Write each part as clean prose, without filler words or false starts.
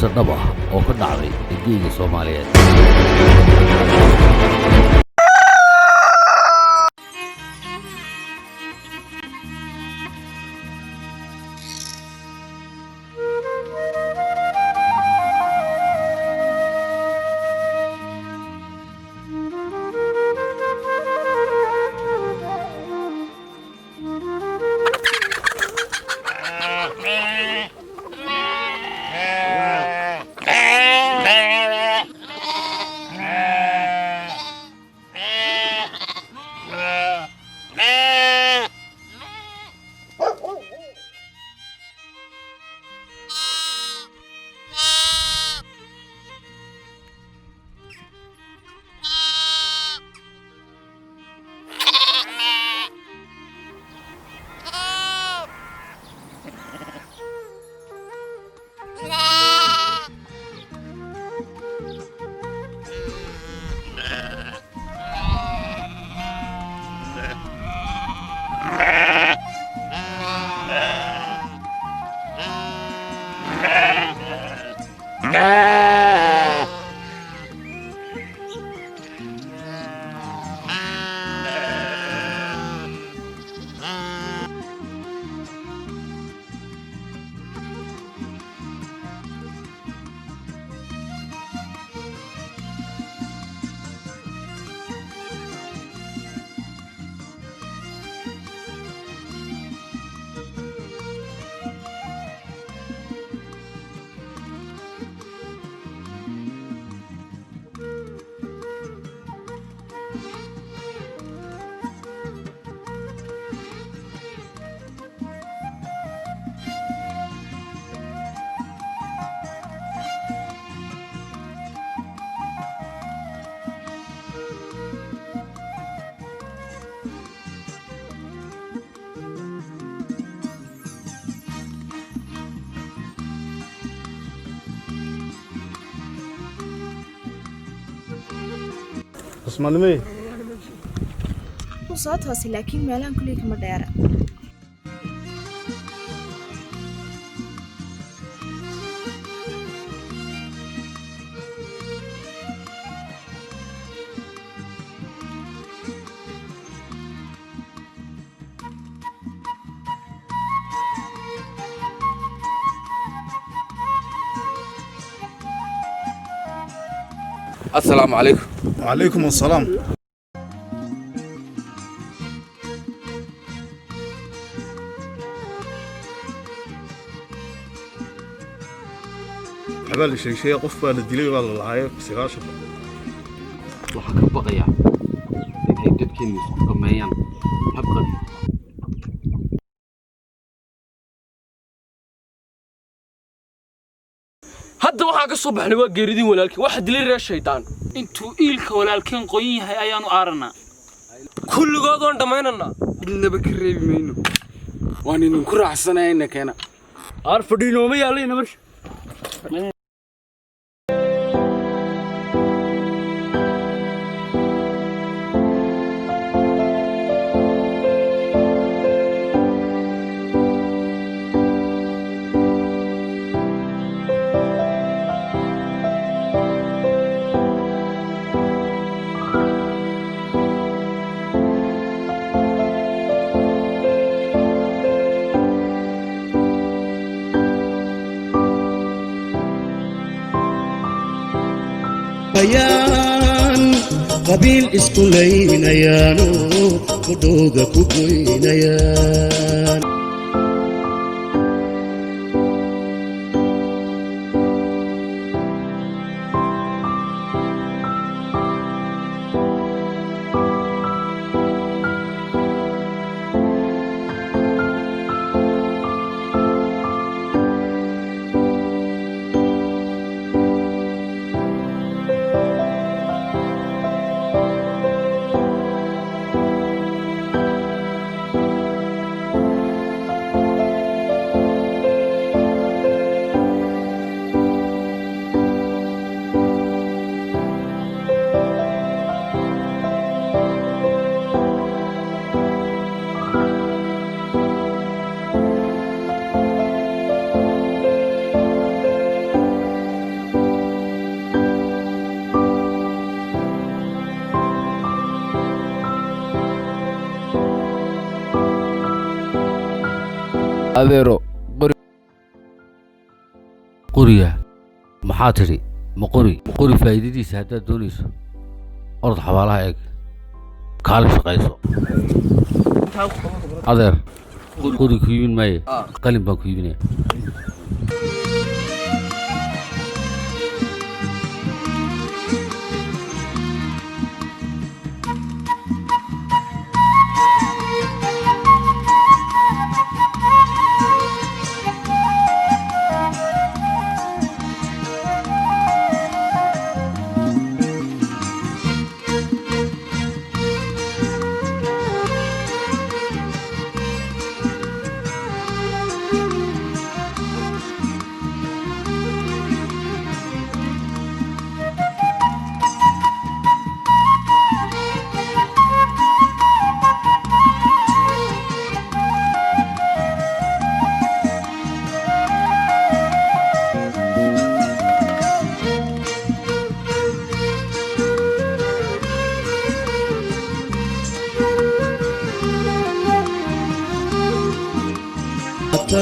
qiso dhab ah oo ka dhacday geyiga Soomaaliyeed. اسمعني وصوتها لكن مالان كليك مديرة السلام عليكم. وعليكم السلام. حبال شيء قف بان الدليل والله هاي سيغاشة Waxa ka baqaya inay dadkeenu isku dhameeyaan habqan. hadda waxa ka soo baxnay waa geeridin walaalkii waxa dilay reer shaydaan intuu iilka walaalkeen qoyin yahay ayaanu aaranaa kulligood oo dhamaynana idnaba ka reebi mayno waan idin ku raaxsanayna keena aar fadhiino ma yaalayna mar قبيل اسكولين يانو ودوغا كوكوين يان adeero qoriya maxaa tiri ma qori faa'iidadiisa haddaad doonayso orod xabaalaha eeg kaalin shaqayso adeer qori ku iibin maaye qalin baan ku iibinaya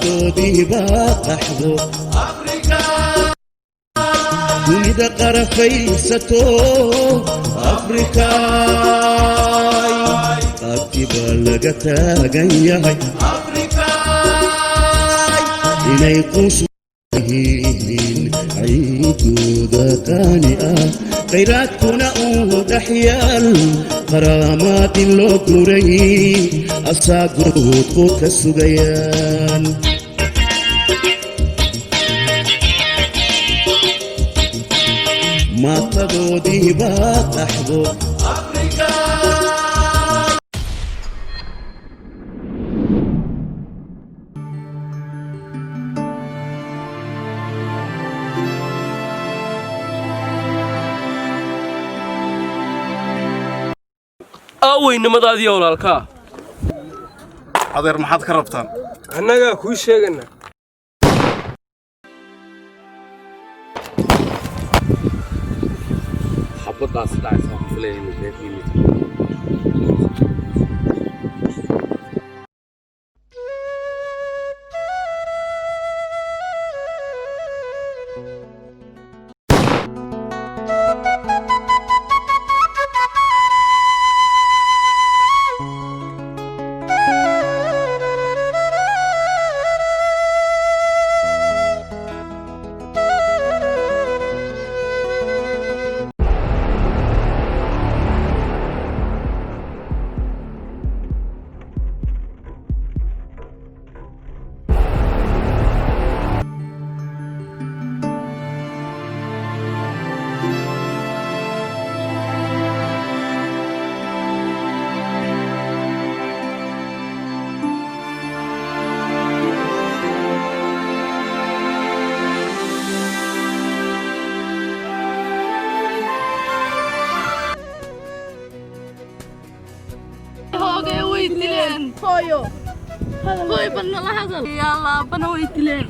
doodii baa qaxdo afrika dunida qarafaysato afrika qaabkii baa laga taagan yahay afrika inay quusu yihiin ciidooda qaani ah khayraadkuna uu dhaxyaal qaraamaad in loo guray asaagood qoo ka sugayaan maatadoodii baa qaxdo afrika aweynimadaadii walaalkaa adeer maxaad ka rabtaan annagaa kuu sheegana xabadaas dhacaysa filayna beedimid هوي بنا لحظة يلا بنا ويتلين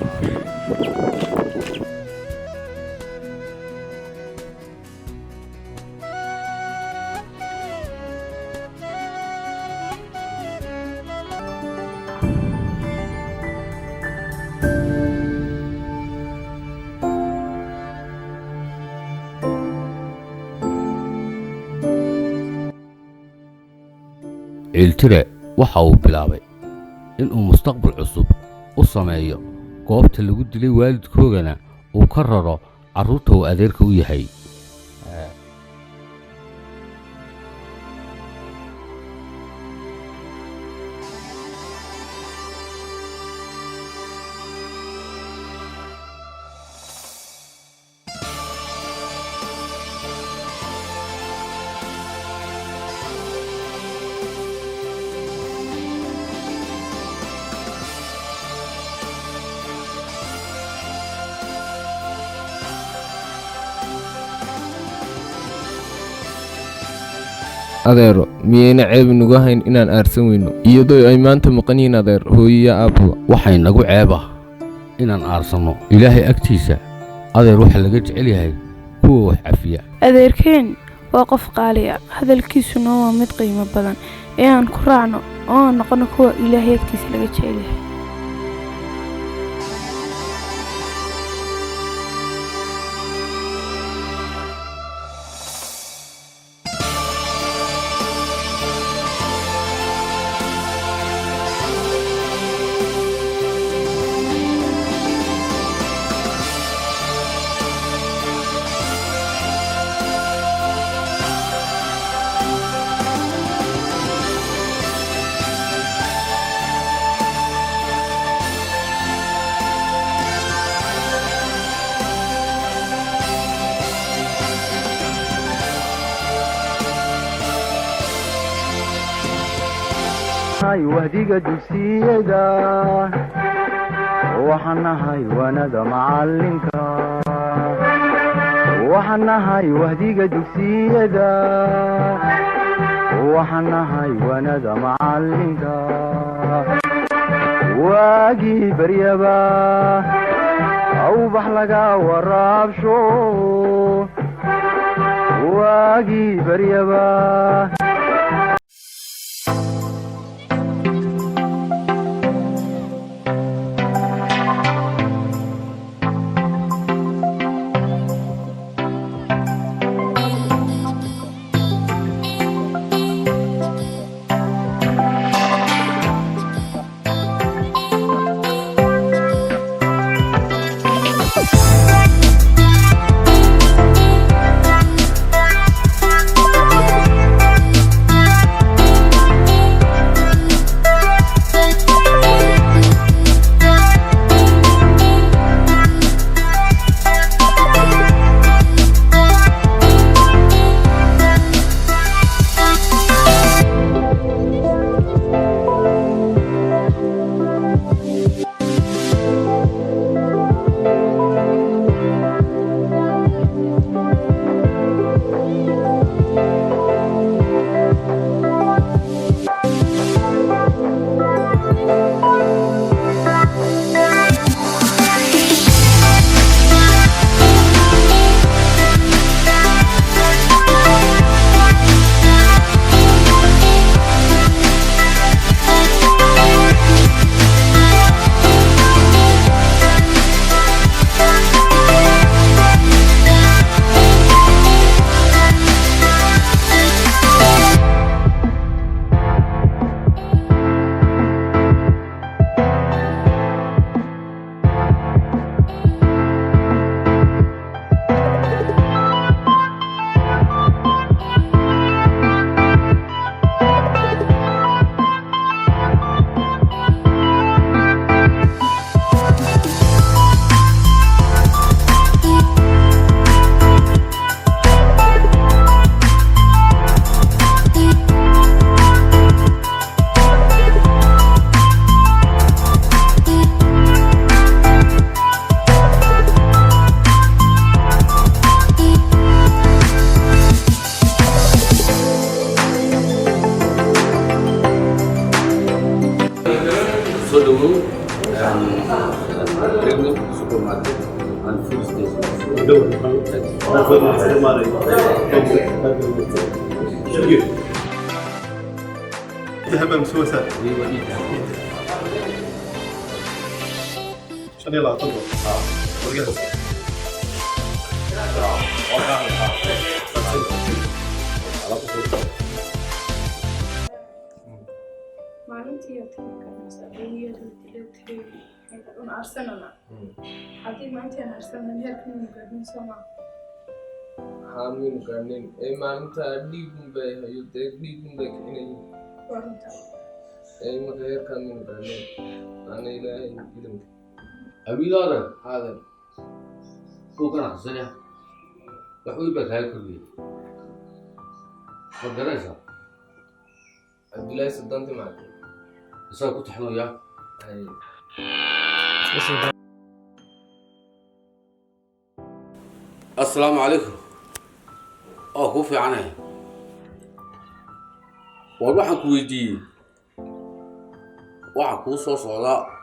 ciiltire waxa uu bilaabay inuu mustaqbal cusub u sameeyo goobta lagu dilay waalidkoogana uu ka raro carruurta uu adeerka u yahay adeero miyayna ceeb inugu hayn inaan aarsan weyno iyadoo ay maanta maqan yihiin adeer hooyiya aabbuba waxay nagu ceeba inaan aarsanno ilaahay agtiisa adeer waxa laga jecel yahay kuwa wax cafiya adeerkeen waa qof qaali ah hadalkiisuna waa mid qiimo badan ee aan ku raacno oo aan noqono kuwa ilaahay agtiisa laga jecel yahay wahdiga dugsiyada waxaan nahay wanada macalinka waxaan nahay wahdiga dugsiyada waxaan nahay wanada macalinka waagii baryaba awbax laga waraabsho waagii baryaba ذهب المسوسات شنو يلا تفضل ورقه maalintii aad mas'uuliyadda dilay un arsenal hadii maalintii arsenal heerkan gaadhin Soomaa haamin gaadhin maalinta dhiigun bay hayo dhiigun bay inay waranta marka heerkan gaadhin ana ilaahay idin أبيضاً هذا هو كان حسنة وحوي بكاي كله فدرسها عبد الله صدقت معك بس كنت حلو يا السلام عليكم كوفي عنه والله كويدي وعكو صوصا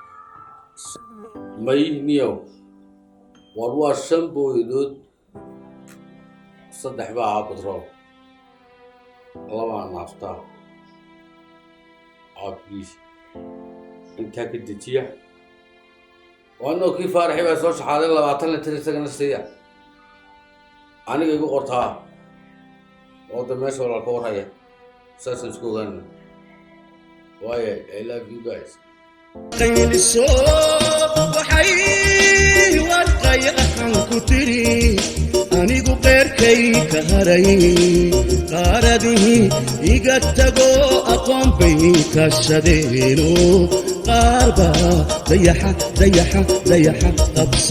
may niyow war waa 5 booydood 3 baa petrol 2 nafta please inta ka dejiya waano kii faaraxay baa soo shaxaaday 20 litir isagana siiya aniga igu qortaa oo dameesho la ka warhaya saas isku ogaan waaye I love you guys قيل الصوت وحي ورقي أخن كتري أنيقو غير كي كهري قارده يقتقو أقوم بيك الشدينو قاربا ضيحة قبص